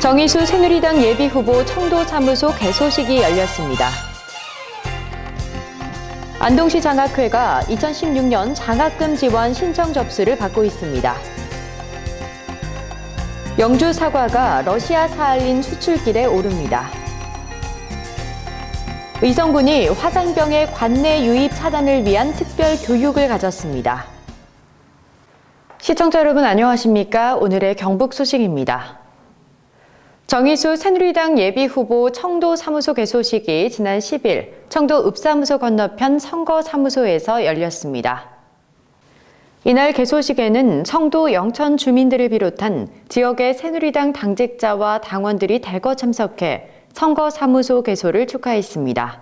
정의수 새누리당 예비후보 청도사무소 개소식이 열렸습니다. 안동시 장학회가 2016년 장학금 지원 신청 접수를 받고 있습니다. 영주 사과가 러시아 사할린 수출길에 오릅니다. 의성군이 화상병의 관내 유입 차단을 위한 특별 교육을 가졌습니다. 시청자 여러분 안녕하십니까? 오늘의 경북 소식입니다. 정의수 새누리당 예비후보 청도사무소 개소식이 지난 10일 청도 읍사무소 건너편 선거사무소에서 열렸습니다. 이날 개소식에는 청도 영천 주민들을 비롯한 지역의 새누리당 당직자와 당원들이 대거 참석해 선거사무소 개소를 축하했습니다.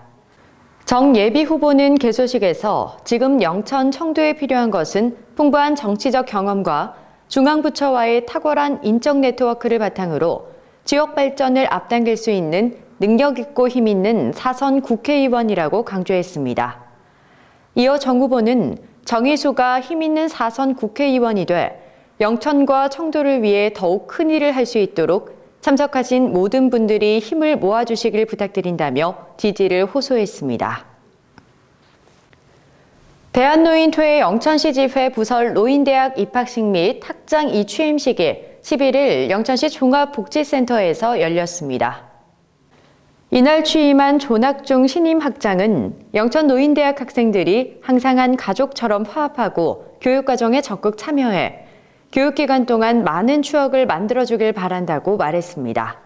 정 예비후보는 개소식에서 지금 영천 청도에 필요한 것은 풍부한 정치적 경험과 중앙부처와의 탁월한 인적 네트워크를 바탕으로 지역 발전을 앞당길 수 있는 능력 있고 힘 있는 사선 국회의원이라고 강조했습니다. 이어 정 후보는 정의수가 힘 있는 사선 국회의원이 돼 영천과 청도를 위해 더욱 큰 일을 할 수 있도록 참석하신 모든 분들이 힘을 모아주시길 부탁드린다며 지지를 호소했습니다. 대한노인회 영천시 지회 부설 노인대학 입학식 및 학장 이취임식이 11일 영천시 종합복지센터에서 열렸습니다. 이날 취임한 존학중 신임 학장은 영천노인대학 학생들이 항상한 가족처럼 화합하고 교육과정에 적극 참여해 교육기간 동안 많은 추억을 만들어주길 바란다고 말했습니다.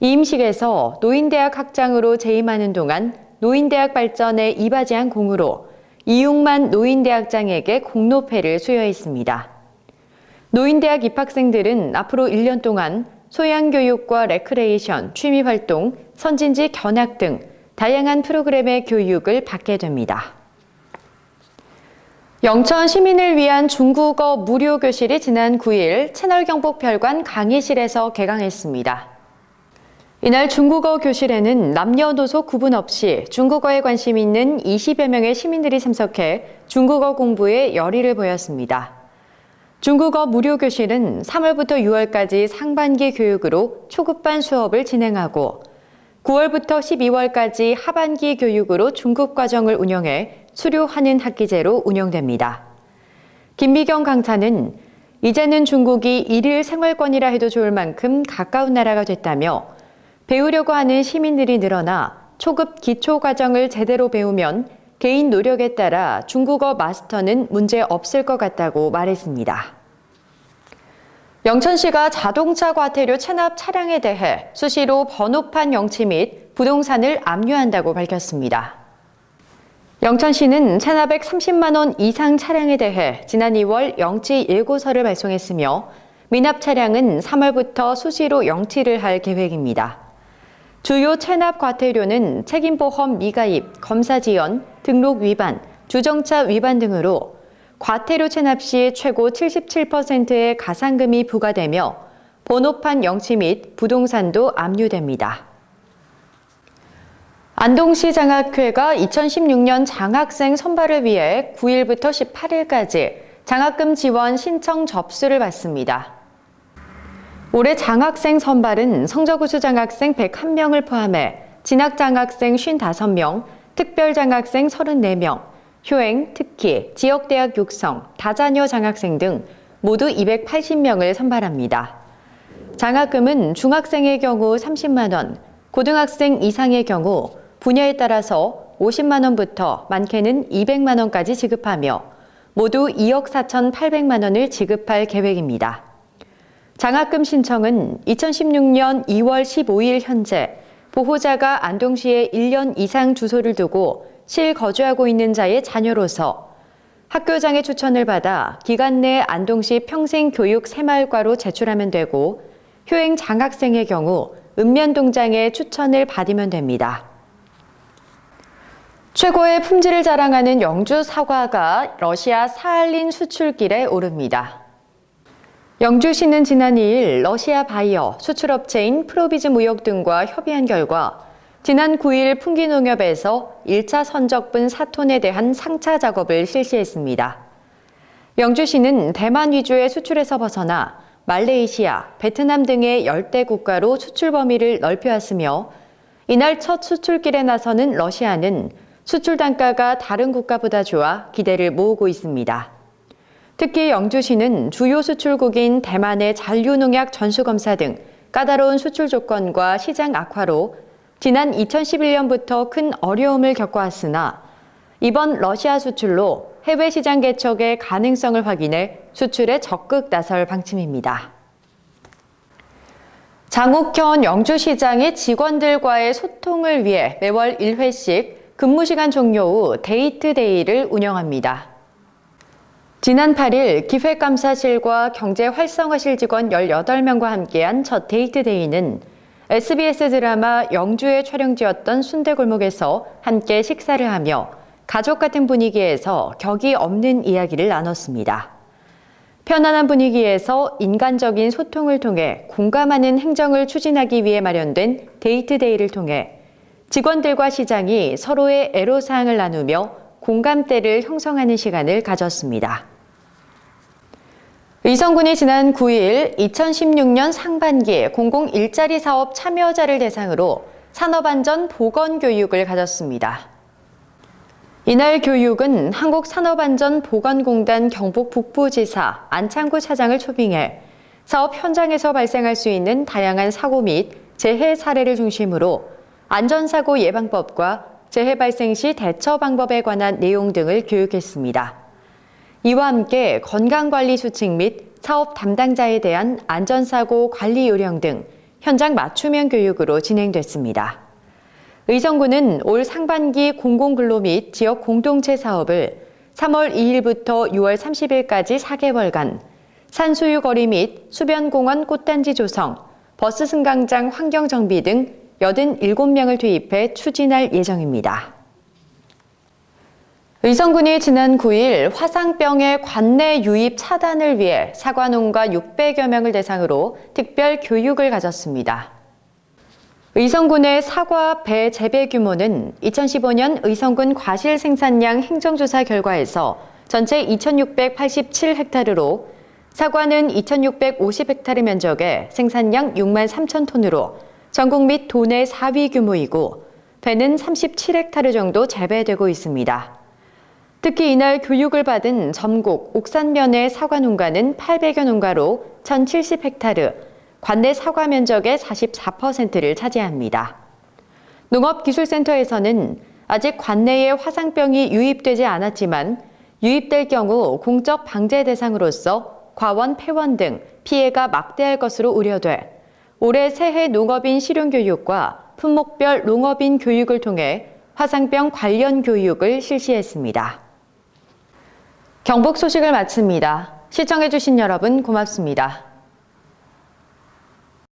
이 임식에서 노인대학 학장으로 재임하는 동안 노인대학 발전에 이바지한 공으로 이용만 노인대학장에게 공로패를 수여했습니다. 노인대학 입학생들은 앞으로 1년 동안 소양교육과 레크레이션, 취미활동, 선진지 견학 등 다양한 프로그램의 교육을 받게 됩니다. 영천 시민을 위한 중국어 무료 교실이 지난 9일 채널경북별관 강의실에서 개강했습니다. 이날 중국어 교실에는 남녀노소 구분 없이 중국어에 관심 있는 20여 명의 시민들이 참석해 중국어 공부에 열의를 보였습니다. 중국어 무료 교실은 3월부터 6월까지 상반기 교육으로 초급반 수업을 진행하고 9월부터 12월까지 하반기 교육으로 중급 과정을 운영해 수료하는 학기제로 운영됩니다. 김미경 강사는 이제는 중국이 일일 생활권이라 해도 좋을 만큼 가까운 나라가 됐다며 배우려고 하는 시민들이 늘어나 초급 기초 과정을 제대로 배우면 개인 노력에 따라 중국어 마스터는 문제 없을 것 같다고 말했습니다. 영천시가 자동차 과태료 체납 차량에 대해 수시로 번호판 영치 및 부동산을 압류한다고 밝혔습니다. 영천시는 체납액 30만 원 이상 차량에 대해 지난 2월 영치 예고서를 발송했으며 미납 차량은 3월부터 수시로 영치를 할 계획입니다. 주요 체납 과태료는 책임보험 미가입, 검사 지연, 등록 위반, 주정차 위반 등으로 과태료 체납 시 최고 77%의 가상금이 부과되며 번호판 영치 및 부동산도 압류됩니다. 안동시 장학회가 2016년 장학생 선발을 위해 9일부터 18일까지 장학금 지원 신청 접수를 받습니다. 올해 장학생 선발은 성적우수 장학생 101명을 포함해 진학장학생 55명, 특별장학생 34명, 효행, 특기, 지역대학 육성, 다자녀 장학생 등 모두 280명을 선발합니다. 장학금은 중학생의 경우 30만 원, 고등학생 이상의 경우 분야에 따라서 50만 원부터 많게는 200만 원까지 지급하며 모두 2억 4,800만 원을 지급할 계획입니다. 장학금 신청은 2016년 2월 15일 현재 보호자가 안동시에 1년 이상 주소를 두고 실거주하고 있는 자의 자녀로서 학교장의 추천을 받아 기간 내 안동시 평생교육 새마을과로 제출하면 되고 효행 장학생의 경우 읍면동장의 추천을 받으면 됩니다. 최고의 품질을 자랑하는 영주 사과가 러시아 사할린 수출길에 오릅니다. 영주시는 지난 2일 러시아 바이어 수출업체인 프로비즈 무역 등과 협의한 결과 지난 9일 풍기농협에서 1차 선적분 4톤에 대한 상차 작업을 실시했습니다. 영주시는 대만 위주의 수출에서 벗어나 말레이시아, 베트남 등의 열대 국가로 수출 범위를 넓혀왔으며 이날 첫 수출길에 나서는 러시아는 수출 단가가 다른 국가보다 좋아 기대를 모으고 있습니다. 특히 영주시는 주요 수출국인 대만의 잔류농약 전수검사 등 까다로운 수출 조건과 시장 악화로 지난 2011년부터 큰 어려움을 겪어왔으나 이번 러시아 수출로 해외 시장 개척의 가능성을 확인해 수출에 적극 나설 방침입니다. 장욱현 영주시장이 직원들과의 소통을 위해 매월 1회씩 근무시간 종료 후 데이트데이를 운영합니다. 지난 8일 기획감사실과 경제활성화실 직원 18명과 함께한 첫 데이트데이는 SBS 드라마 영주의 촬영지였던 순대골목에서 함께 식사를 하며 가족 같은 분위기에서 격이 없는 이야기를 나눴습니다. 편안한 분위기에서 인간적인 소통을 통해 공감하는 행정을 추진하기 위해 마련된 데이트데이를 통해 직원들과 시장이 서로의 애로사항을 나누며 공감대를 형성하는 시간을 가졌습니다. 의성군이 지난 9일 2016년 상반기 공공일자리 사업 참여자를 대상으로 산업안전 보건교육을 가졌습니다. 이날 교육은 한국산업안전보건공단 경북 북부지사 안창구 차장을 초빙해 사업 현장에서 발생할 수 있는 다양한 사고 및 재해 사례를 중심으로 안전사고 예방법과 재해 발생 시 대처 방법에 관한 내용 등을 교육했습니다. 이와 함께 건강관리 수칙 및 사업 담당자에 대한 안전사고 관리 요령 등 현장 맞춤형 교육으로 진행됐습니다. 의성군은 올 상반기 공공근로 및 지역 공동체 사업을 3월 2일부터 6월 30일까지 4개월간 산수유거리 및 수변공원 꽃단지 조성, 버스 승강장 환경정비 등 87명을 투입해 추진할 예정입니다. 의성군이 지난 9일 화상병의 관내 유입 차단을 위해 사과농가 600여 명을 대상으로 특별 교육을 가졌습니다. 의성군의 사과 배 재배 규모는 2015년 의성군 과실 생산량 행정조사 결과에서 전체 2,687헥타르로 사과는 2,650헥타르 면적에 생산량 6만 3천 톤으로 전국 및 도내 4위 규모이고 배는 37헥타르 정도 재배되고 있습니다. 특히 이날 교육을 받은 전국 옥산면의 사과 농가는 800여 농가로 1,070헥타르, 관내 사과 면적의 44%를 차지합니다. 농업기술센터에서는 아직 관내에 화상병이 유입되지 않았지만 유입될 경우 공적 방제 대상으로서 과원, 폐원 등 피해가 막대할 것으로 우려돼 올해 새해 농업인 실용교육과 품목별 농업인 교육을 통해 화상병 관련 교육을 실시했습니다. 경북 소식을 마칩니다. 시청해주신 여러분 고맙습니다.